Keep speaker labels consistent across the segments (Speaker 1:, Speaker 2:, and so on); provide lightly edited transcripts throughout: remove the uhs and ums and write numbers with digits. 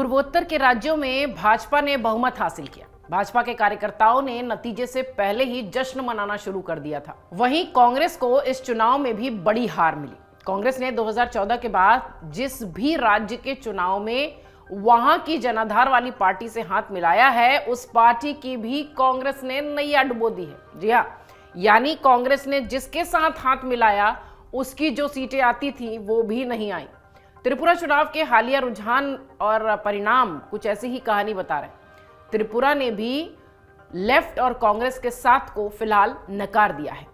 Speaker 1: पूर्वोत्तर के राज्यों में भाजपा ने बहुमत हासिल किया। भाजपा के कार्यकर्ताओं ने नतीजे से पहले ही जश्न मनाना शुरू कर दिया था। वहीं कांग्रेस को इस चुनाव में भी बड़ी हार मिली। कांग्रेस ने 2014 के बाद जिस भी राज्य के चुनाव में वहां की जनाधार वाली पार्टी से हाथ मिलाया है, उस पार्टी की भी कांग्रेस ने नैया डुबो दी है। जी हाँ, यानी कांग्रेस ने जिसके साथ हाथ मिलाया उसकी जो सीटें आती थी वो भी नहीं आई। त्रिपुरा चुनाव के हालिया रुझान और परिणाम कुछ ऐसी ही कहानी बता रहे हैं। त्रिपुरा ने भी लेफ्ट और कांग्रेस के साथ को फिलहाल नकार दिया है।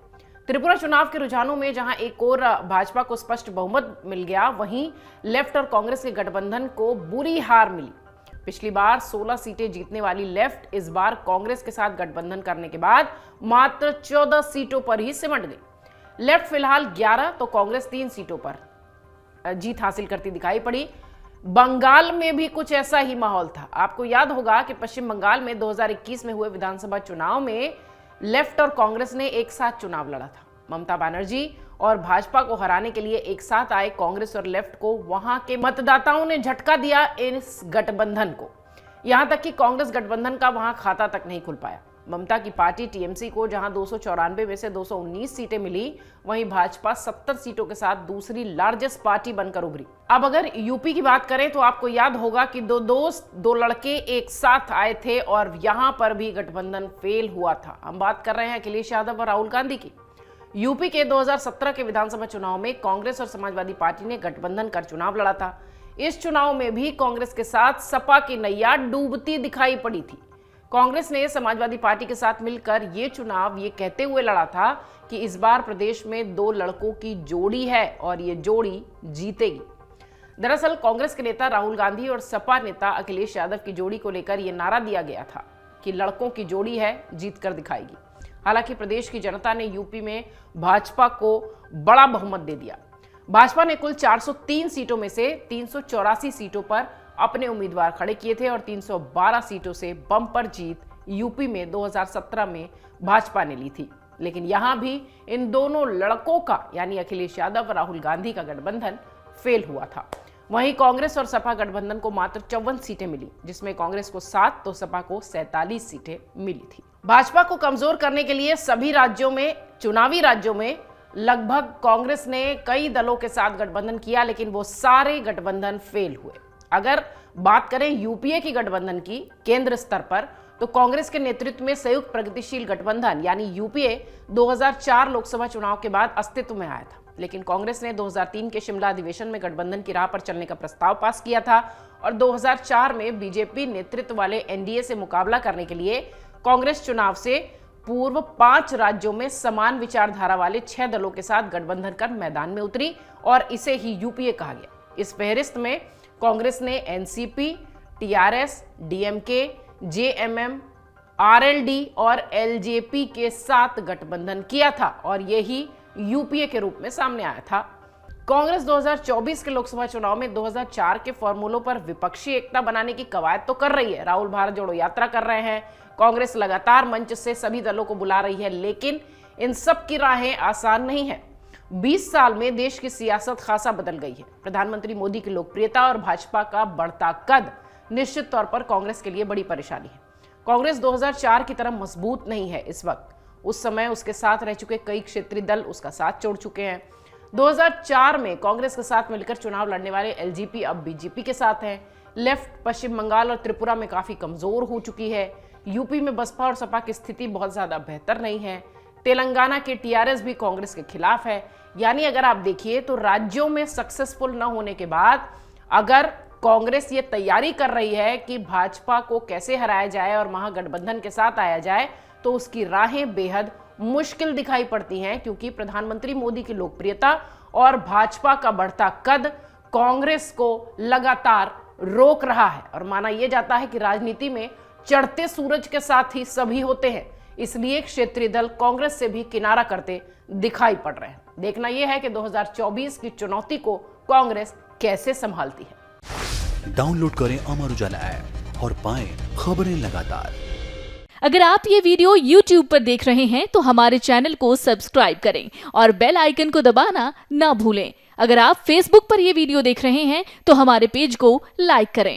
Speaker 1: त्रिपुरा चुनाव के रुझानों में जहां एक और भाजपा को स्पष्ट बहुमत मिल गया, वहीं लेफ्ट और कांग्रेस के गठबंधन को बुरी हार मिली। पिछली बार 16 सीटें जीतने वाली लेफ्ट इस बार कांग्रेस के साथ गठबंधन करने के बाद मात्र 14 सीटों पर ही सिमट गई। लेफ्ट फिलहाल 11 तो कांग्रेस 3 सीटों पर जीत हासिल करती दिखाई पड़ी। बंगाल में भी कुछ ऐसा ही माहौल था। आपको याद होगा कि पश्चिम बंगाल में 2021 में हुए विधानसभा चुनाव में लेफ्ट और कांग्रेस ने एक साथ चुनाव लड़ा था। ममता बनर्जी और भाजपा को हराने के लिए एक साथ आए कांग्रेस और लेफ्ट को वहां के मतदाताओं ने झटका दिया इस गठबंधन को। यहां तक कि कांग्रेस गठबंधन का वहां खाता तक नहीं खुल पाया। ममता की पार्टी टीएमसी को जहां 294 में से 219 सीटें मिली, वहीं भाजपा 70 सीटों के साथ दूसरी लार्जेस्ट पार्टी बनकर उभरी। अब अगर यूपी की बात करें तो आपको याद होगा कि दो लड़के एक साथ आए थे और यहां पर भी गठबंधन फेल हुआ था। हम बात कर रहे हैं अखिलेश यादव और राहुल गांधी की। यूपी के 2017 के विधानसभा चुनाव में कांग्रेस और समाजवादी पार्टी ने गठबंधन कर चुनाव लड़ा था। इस चुनाव में भी कांग्रेस के साथ सपा की नैया डूबती दिखाई पड़ी थी। कांग्रेस ने समाजवादी पार्टी के साथ मिलकर ये चुनाव ये कहते हुए लड़ा था कि इस बार प्रदेश में 2 लड़कों की जोड़ी है और ये जोड़ी जीतेगी। दरअसल कांग्रेस के नेता राहुल गांधी और सपा नेता अखिलेश यादव की जोड़ी को लेकर यह नारा दिया गया था कि लड़कों की जोड़ी है, जीत कर दिखाएगी। हालांकि प्रदेश की जनता ने यूपी में भाजपा को बड़ा बहुमत दे दिया। भाजपा ने कुल 403 सीटों में से 384 सीटों पर अपने उम्मीदवार खड़े किए थे और 312 सीटों से बम्पर जीत यूपी में 2017 में भाजपा ने ली थी। लेकिन यहां भी इन दोनों लड़कों का यानी अखिलेश यादव और राहुल गांधी का गठबंधन फेल हुआ था। वहीं कांग्रेस और सपा गठबंधन को मात्र 54 सीटें मिली, जिसमें कांग्रेस को 7 तो सपा को 47 सीटें मिली थी। भाजपा को कमजोर करने के लिए सभी राज्यों में, चुनावी राज्यों में लगभग कांग्रेस ने कई दलों के साथ गठबंधन किया, लेकिन वो सारे गठबंधन फेल हुए। अगर बात करें यूपीए की गठबंधन की केंद्र स्तर पर, तो कांग्रेस के नेतृत्व में संयुक्त प्रगतिशील गठबंधन यानी यूपीए 2004 लोकसभा चुनाव के बाद अस्तित्व में आया था। लेकिन कांग्रेस ने 2003 के शिमला अधिवेशन में गठबंधन की राह पर चलने का प्रस्ताव पास किया था और 2004 में बीजेपी नेतृत्व वाले एनडीए से मुकाबला करने के लिए कांग्रेस चुनाव से पूर्व 5 राज्यों में समान विचारधारा वाले 6 दलों के साथ गठबंधन कर मैदान में उतरी और इसे ही यूपीए कहा गया। इस फहरिस्त में कांग्रेस ने NCP, TRS, DMK, JMM, RLD और एलजेपी के साथ गठबंधन किया था और यही यूपीए के रूप में सामने आया था। कांग्रेस 2024 के लोकसभा चुनाव में 2004 के फॉर्मूलों पर विपक्षी एकता बनाने की कवायद तो कर रही है। राहुल भारत जोड़ो यात्रा कर रहे हैं, कांग्रेस लगातार मंच से सभी दलों को बुला रही है, लेकिन इन सब की राहें आसान नहीं है। 20 साल में देश की सियासत खासा बदल गई है। प्रधानमंत्री मोदी की लोकप्रियता और भाजपा का बढ़ता कद निश्चित तौर पर कांग्रेस के लिए बड़ी परेशानी है। कांग्रेस 2004 की तरह मजबूत नहीं है इस वक्त। उस समय उसके साथ रह चुके कई क्षेत्रीय दल उसका साथ छोड़ चुके हैं। 2004 में कांग्रेस के साथ मिलकर चुनाव लड़ने वाले एलजेपी अब बीजेपी के साथ हैं। लेफ्ट पश्चिम बंगाल और त्रिपुरा में काफी कमजोर हो चुकी है। यूपी में बसपा और सपा की स्थिति बहुत ज्यादा बेहतर नहीं है। तेलंगाना के टीआरएस भी कांग्रेस के खिलाफ है। यानी अगर आप देखिए तो राज्यों में सक्सेसफुल न होने के बाद अगर कांग्रेस ये तैयारी कर रही है कि भाजपा को कैसे हराया जाए और महागठबंधन के साथ आया जाए, तो उसकी राहें बेहद मुश्किल दिखाई पड़ती हैं, क्योंकि प्रधानमंत्री मोदी की लोकप्रियता और भाजपा का बढ़ता कद कांग्रेस को लगातार रोक रहा है। और माना यह जाता है कि राजनीति में चढ़ते सूरज के साथ ही सभी होते हैं, इसलिए क्षेत्रीय दल कांग्रेस से भी किनारा करते दिखाई पड़ रहे हैं। देखना यह है कि 2024 की चुनौती को कांग्रेस कैसे संभालती है।
Speaker 2: डाउनलोड करें अमर उजाला ऐप और पाएं खबरें लगातार।
Speaker 3: अगर आप ये वीडियो YouTube पर देख रहे हैं तो हमारे चैनल को सब्सक्राइब करें और बेल आइकन को दबाना ना भूलें। अगर आप Facebook पर यह वीडियो देख रहे हैं तो हमारे पेज को लाइक करें।